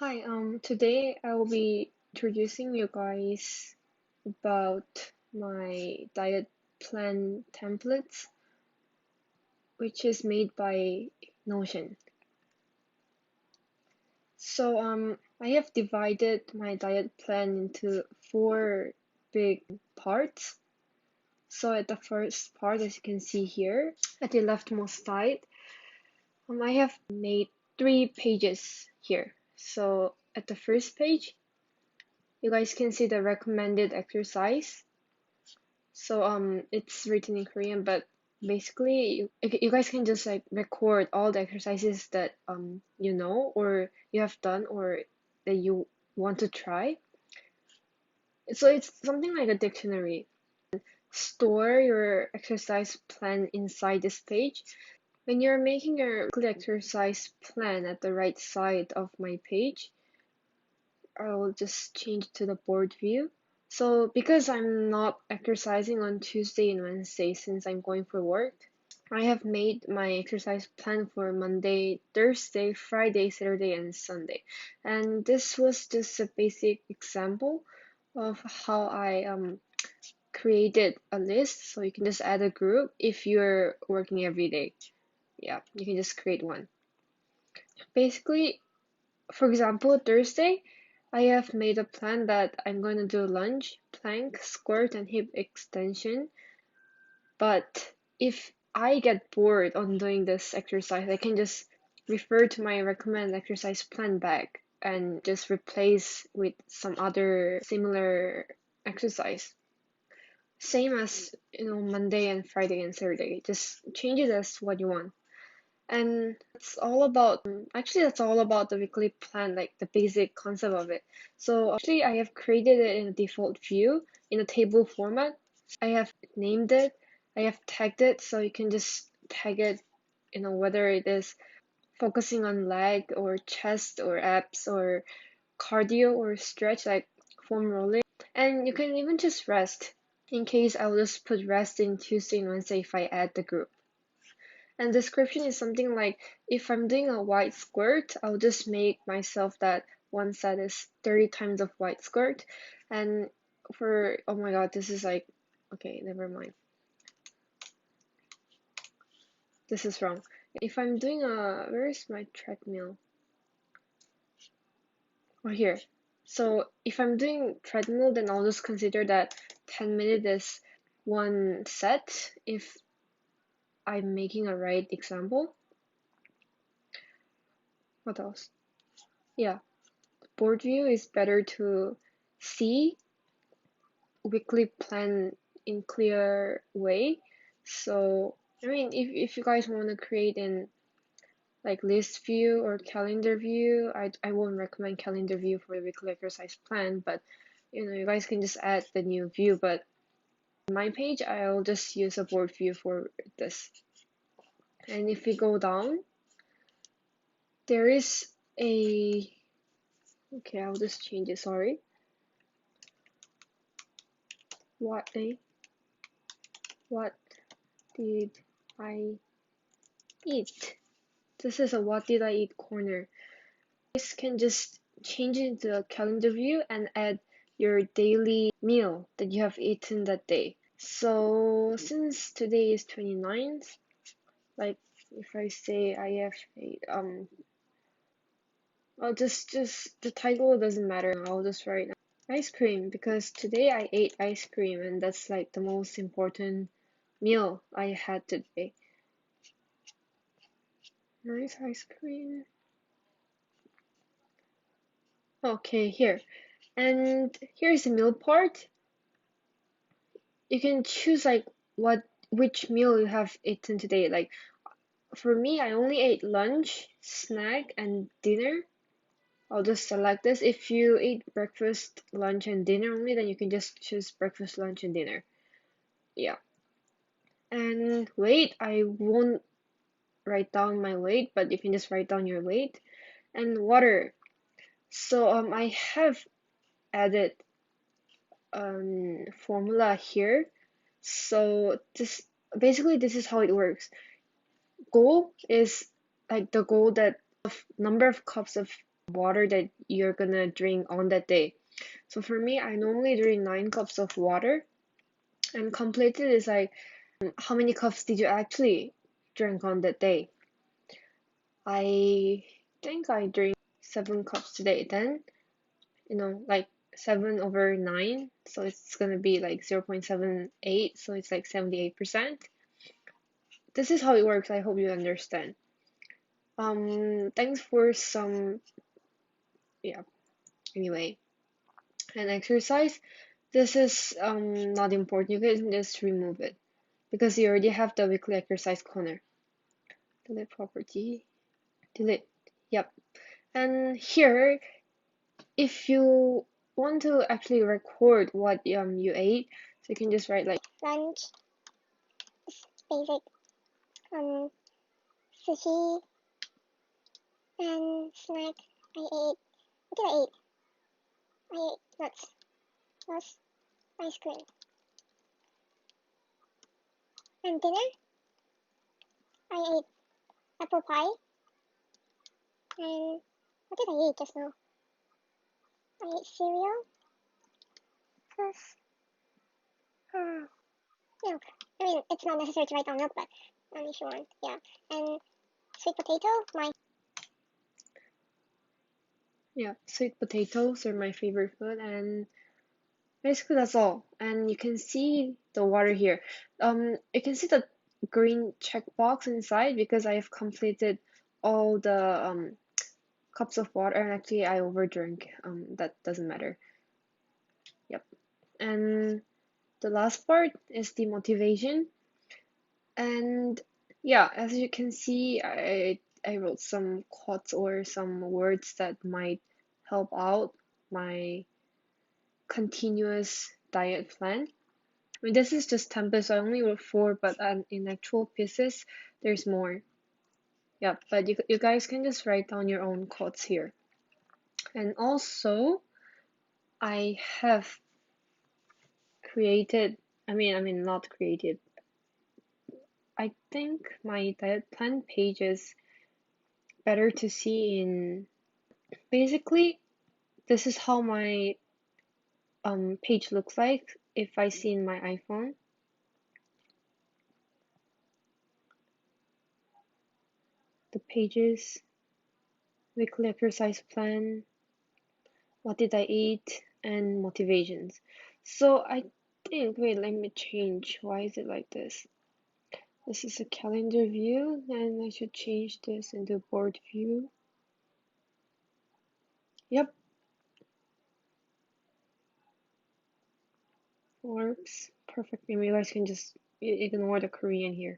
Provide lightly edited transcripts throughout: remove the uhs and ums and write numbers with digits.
Hi, today I will be introducing you guys about my diet plan templates, which is made by Notion. So, I have divided my diet plan into four big parts. So, at the first part, as you can see here, at the leftmost side, I have made 3 pages here. So, at the first page, you guys can see the recommended exercise. So it's written in Korean, but basically you guys can just like record all the exercises that you know or you have done or that you want to try. So it's something like a dictionary. Store your exercise plan inside this page. When you're making your weekly exercise plan at the right side of my page, I will just change to the board view. So because I'm not exercising on Tuesday and Wednesday since I'm going for work, I have made my exercise plan for Monday, Thursday, Friday, Saturday, and Sunday. And this was just a basic example of how I created a list. So you can just add a group if you're working every day. Yeah, you can just create one. Basically, for example, Thursday, I have made a plan that I'm going to do lunge, plank, squat, and hip extension. But if I get bored on doing this exercise, I can just refer to my recommended exercise plan back and just replace with some other similar exercise. Same as, Monday and Friday and Saturday. Just change it as what you want. And that's all about the weekly plan, like the basic concept of it. So actually I have created it in a default view in a table format. I have named it, I have tagged it, so you can just tag it, whether it is focusing on leg or chest or abs or cardio or stretch like foam rolling. And you can even just rest. In case I'll just put rest in Tuesday and Wednesday if I add the group. And description is something like if I'm doing a wide squirt, I'll just make myself that one set is 30 times of wide squirt. And oh my god, this is like, okay, never mind. This is wrong. If I'm doing where is my treadmill? Oh, here. So if I'm doing treadmill, then I'll just consider that 10 minutes is one set if I'm making a right example. What else? Yeah, board view is better to see weekly plan in clear way. So I mean, if you guys want to create in like list view or calendar view, I won't recommend calendar view for the weekly exercise plan, but you guys can just add the new view. But on my page, I'll just use a board view for this. And if we go down, there is a okay, I'll just change it. Sorry. What did I eat? This is a what did I eat corner. You guys can just change it into a calendar view and add your daily meal that you have eaten that day. So since today is 29th, like if I say I have I'll just the title doesn't matter. I'll just write ice cream because today I ate ice cream and that's like the most important meal I had today. Nice ice cream. Okay, here. And here's the meal part. You can choose like which meal you have eaten today. Like for me, I only ate lunch, snack, and dinner. I'll just select this. If you eat breakfast, lunch, and dinner only, then you can just choose breakfast, lunch, and dinner. Yeah. And weight, I won't write down my weight, but you can just write down your weight. And water. So I have added formula here. So this is how it works. Goal is like the goal that of number of cups of water that you're gonna drink on that day. So for me, I normally drink 9 cups of water, and completed is like how many cups did you actually drink on that day? I think I drink 7 cups today. Then, like 7/9, so it's gonna be like 0.78, so it's like 78%. This is how it works. I hope you understand. Thanks for some, yeah, anyway. And exercise, this is not important. You can just remove it because you already have the weekly exercise corner. Delete property, delete. Yep. And here, if you want to actually record what you ate, so you can just write like lunch, basic, sushi, and snack. I ate. What did I eat? I ate nuts, ice cream. And dinner, I ate apple pie. And what did I eat just now? I ate cereal. Plus, milk. I mean, it's not necessary to write down milk, but if you want, yeah. And sweet potato, yeah, sweet potatoes are my favorite food, and basically that's all. And you can see the water here. You can see the green checkbox inside because I have completed all the cups of water, and actually I overdrank. That doesn't matter. Yep. And the last part is the motivation. And yeah, as you can see, I wrote some quotes or some words that might help out my continuous diet plan. I mean, this is just templates, so I only wrote 4, but in actual pieces, there's more. Yeah, but you guys can just write down your own quotes here. And also, I have created, not created. I think my diet plan page is better to see in. Basically, this is how my page looks like if I see in my iPhone. The pages, weekly exercise plan, what did I eat, and motivations. So I think, wait, let me change. Why is it like this? This is a calendar view, and I should change this into board view. Yep, works perfect. Maybe you guys can just ignore the Korean here.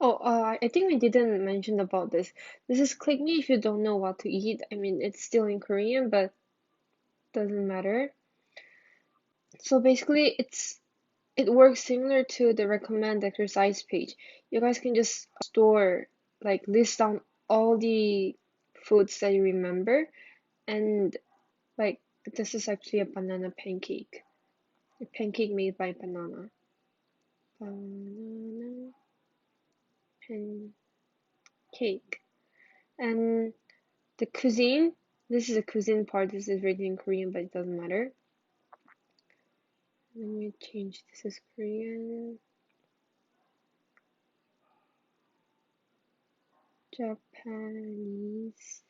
Oh, I think we didn't mention about this. This is click me if you don't know what to eat. I mean, it's still in Korean, but doesn't matter. So basically, it works similar to the recommend exercise page. You guys can just store, like list down all the foods that you remember, and like this is actually a banana pancake. A pancake made by banana. Banana pancake. And the cuisine, this is a cuisine part, this is written in Korean, but it doesn't matter. Let me change, this is Korean. Japanese.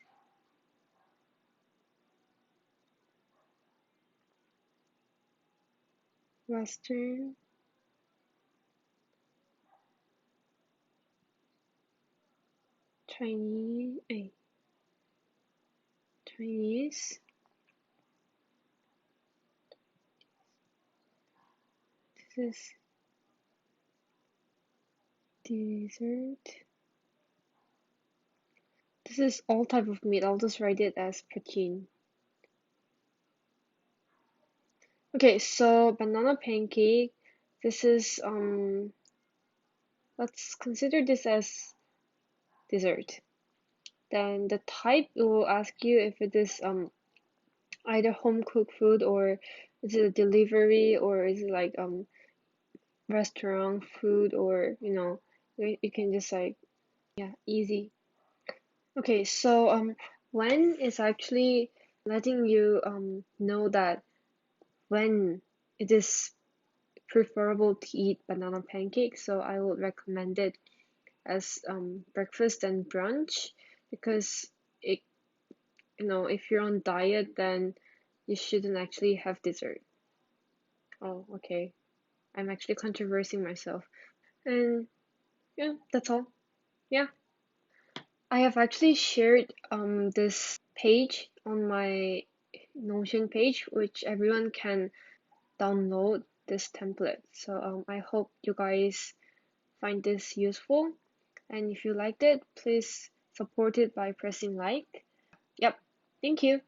Western. Chinese. Chinese. This is dessert. This is all type of meat. I'll just write it as protein. Okay, so banana pancake. This is let's consider this as dessert. Then the type, it will ask you if it is either home cooked food, or is it a delivery, or is it like restaurant food, or you can just like, yeah, easy. Okay, so when is actually letting you know that when it is preferable to eat banana pancakes. So I would recommend it as breakfast and brunch because it if you're on diet then you shouldn't actually have dessert. Oh, okay. I'm actually controversing myself. And yeah, that's all. Yeah. I have actually shared this page on my Notion page, which everyone can download this template. So I hope you guys find this useful. And if you liked it, please support it by pressing like. Yep. Thank you.